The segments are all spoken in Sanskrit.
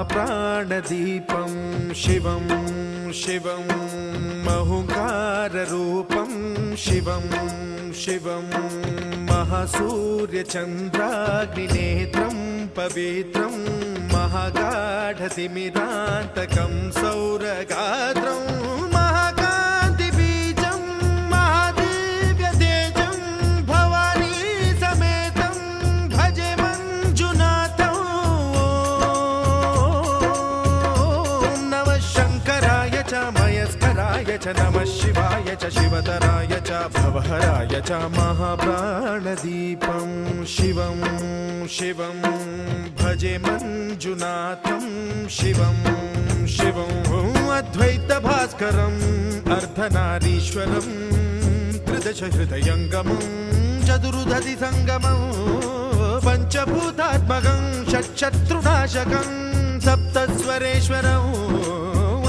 महाप्राणदीपं शिवं शिवं महुकाररूपं शिवं शिवं महासूर्यचन्द्राग्निनेत्रं पवित्रं महागाढतिमिरान्तकं सौरगात्रं महाकान्तिबीजं महादिव्यतेजं भवानी समेतं भजे मञ्जुनाथं। ॐ नमः शङ्कराय च मयस्कराय च नमः शिवाय च शिवतराय च भवहराय च महाप्राणदीपं शिवं शिवं भजे मञ्जुनाथं शिवं शिवं अद्वैतभास्करम् अर्धनारीश्वरं त्रिदशहृदयङ्गमं चतुर्दधिसङ्गमं पञ्चभूतात्मकं षट्शत्रुनाशकं सप्तस्वरेश्वरं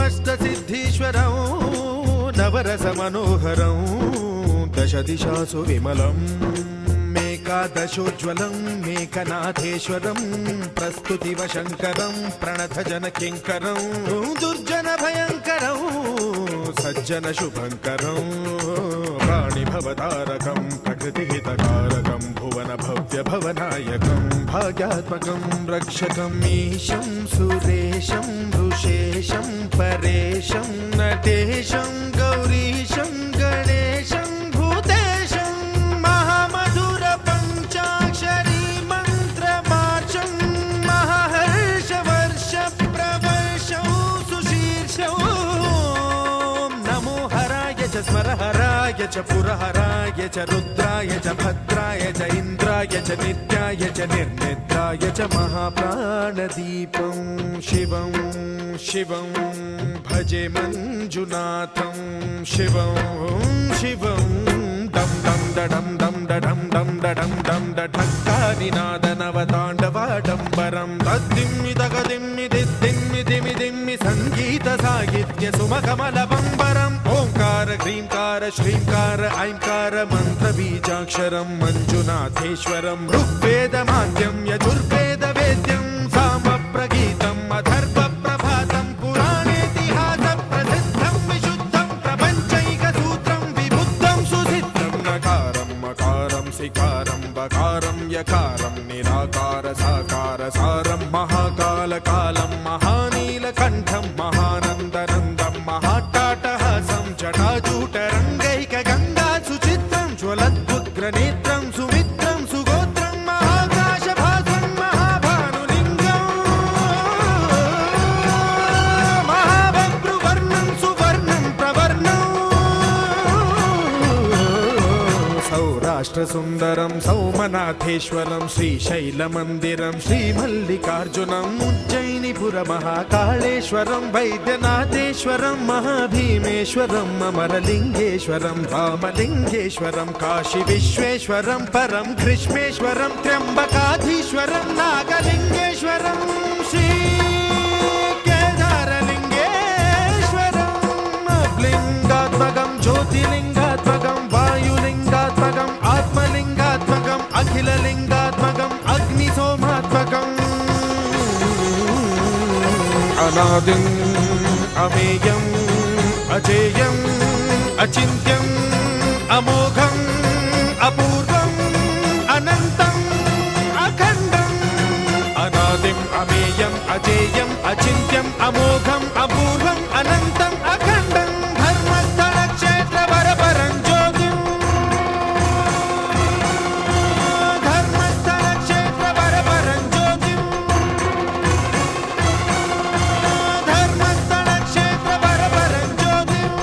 अष्टसिद्धीश्वरं नवरसमनोहरं दशदिशासु विमलम् एकादशोज्ज्वलं मेघनाथेश्वरं प्रस्तुतिवशङ्करं प्रणतजनकिङ्करं दुर्जनभयङ्करं सज्जनशुभङ्करं प्राणिभवतारकं प्रकृतिहितकारकं भुवनभव्यभवनायकं भाग्यात्मकं रक्षकं ईशं सुरेशं ऋषेशं परेशं नटेशं गौरीशं गणेशं भूतेशं महामधुर पञ्चाक्षरी मन्त्रमार्चं महाहर्षवर्ष प्रवर्षं सुशीर्षं नमो हराय च स्मरहराय च पुरहराय च रुद्राय च भद्राय च इन्द्राय च नित्याय च निर्निद्राय च महाप्राणदीपं शिवं शिवं भजे मञ्जुनाथं शिवं शिवं दं दं दडं दं दडं दं दडं दं दठक्कानिनादनवताण्डवाडम्बरं तद्दिम्मि तगदिम्मि दिद्दिम्मि दिमि दिम्मि सङ्गीतसाहित्य सुमकमलबम्बरम् ओङ्कार ह्रीङ्कार श्रीङ्कार ऐङ्कार मन्त्रबीजाक्षरं मञ्जुनाथेश्वरं ऋग्वेदमाद्यं यजुर्वेदवेद्यं सामप्रगीतम् अथर्वप्रभातं पुराणेतिहासप्रसिद्धं विशुद्धं प्रपञ्चैकसूत्रं विबुद्धं सुसिद्धं नकारं मकारं सिकारं बकारं यकारं निराकार साकार सारं महाकालकालं महानीलकण्ठं महानन्दनन्दं महाट्टाटहासं जटाजूटरङ्गैकगङ्गा सुचित्रं ज्वलद्वुग्रनेत्रं सुमित्रं सुगोत्रं महाकाशभासं महाभानुलिङ्गं महाबभ्रुवर्णं सुवर्णं प्रवर्णं सौराष्ट्रसुन्दरं सौमनाथेश्वरं श्रीशैलमन्दिरं श्रीमल्लिकार्जुनम् उज्जयिनीपुरमहाकाळेश्वरं वैद्यनाथेश्वरं महाभीमेश्वरं अमरलिङ्गेश्वरं रामलिङ्गेश्वरं काशीविश्वेश्वरं परं कृष्णेश्वरं त्र्यम्बकाधीश्वरं नागलिङ्गेश्वरं श्रीकेदारलिङ्गेश्वरं लिङ्गात्मकं ज्योतिलिङ्गात्मकं वायुलिङ्गात्मकम् आत्मलिङ्गात्मकम् अखिललिङ्गात्मकम् अग्निसोमात्मकम् अनादिम् अमेयम् अजेयम् अचिन्त्यम् अमोघम् अपूर्वम् अनन्तम् अखण्डम् अनादिम् अमेयम् अजेयम् अचिन्त्यम् अमोघम् अपूर्वम् अनन्तम् अखण्डम् धर्मस्थलक्षेत्रवरपरं ज्योतिम् धर्मस्थलक्षेत्रवरपरं ज्योतिम् धर्मस्थलक्षेत्रवरपरं ज्योतिम्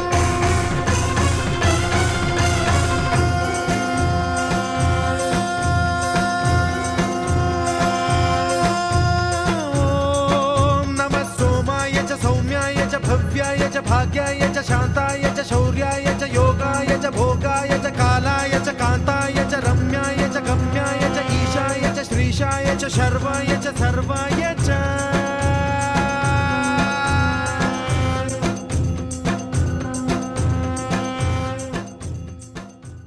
भव्याय च भाग्याय च शान्ताय च शौर्याय च योगाय च भोगाय च कालाय च कान्ताय च रम्याय च गम्याय च ईशाय च श्रीशाय च शर्वाय च सर्वाय च